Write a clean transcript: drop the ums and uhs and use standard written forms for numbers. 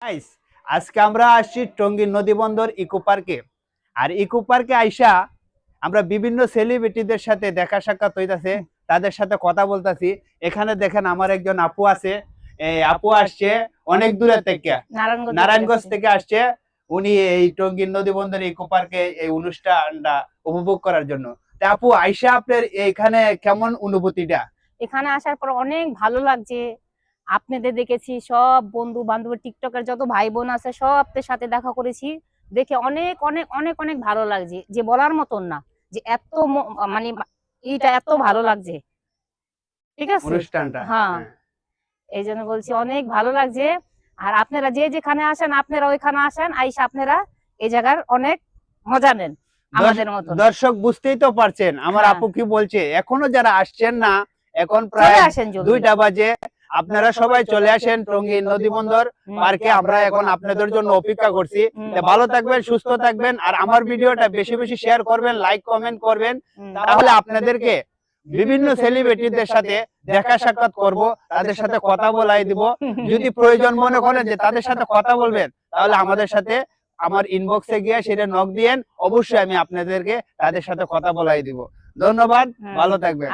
Guys, আজকে আমরা আসছি টঙ্গী নদী বন্দর ইকো পার্কে। আর ইকো পার্কে আইসা আমরা বিভিন্ন সেলিব্রিটিদের সাথে দেখা সাক্ষাৎ হইতাছে, তাদের সাথে কথা বলতাছি। এখানে দেখেন আমার একজন আপু আছে। এই আপু আসছে অনেক দূরে থেকে, নারায়ণগঞ্জ থেকে আসছে। উনি এই টঙ্গী নদী বন্দর ইকো পার্কে এই অনুষ্ঠানটা উপভোগ করার জন্য। তা আপু, আইসা আপনার এখানে কেমন অনুভূতিটা? এখানে আসার পর অনেক ভালো লাগছে। আপনাদের দেখেছি, সব বন্ধু বান্ধব টিকটকের যত ভাই বোন আছে সবদের সাথে দেখা করেছি। দেখে অনেক অনেক অনেক অনেক ভালো লাগছে, যে বলার মতন না যে এত মানে এইটা এত ভালো লাগছে। ঠিক আছে, অনুষ্ঠানটা, হ্যাঁ, এই জন্য বলছি অনেক ভালো লাগছে। আর আপনারা যে যেখানে আসেন, আপনারা ওইখানে আসেন, আইসা আপনারা এই জায়গার অনেক মজা নেন আমাদের মতন। দর্শক বুঝতেই তো পারছেন আমার আপু কি বলছে। এখনো যারা আসছেন না, এখন প্রায় 2টা বাজে, আপনারা সবাই চলে আসেন টঙ্গী নদী বন্দর পার্কে। আমরা এখন আপনাদের জন্য অপেক্ষা করছি। ভালো থাকবেন, সুস্থ থাকবেন, আর আমার ভিডিওটা বেশি বেশি শেয়ার করবেন, লাইক কমেন্ট করবেন। তাহলে আপনাদেরকে বিভিন্ন সেলিব্রিটিদের সাথে দেখা সাক্ষাৎ করব, তাদের সাথে কথা বলাই দিব। যদি প্রয়োজন মনে করেন যে তাদের সাথে কথা বলবেন, তাহলে আমাদের সাথে আমার ইনবক্সে গিয়ে সেটা নক দিয়েন। অবশ্যই আমি আপনাদেরকে তাদের সাথে কথা বলাই দিব। ধন্যবাদ, ভালো থাকবেন।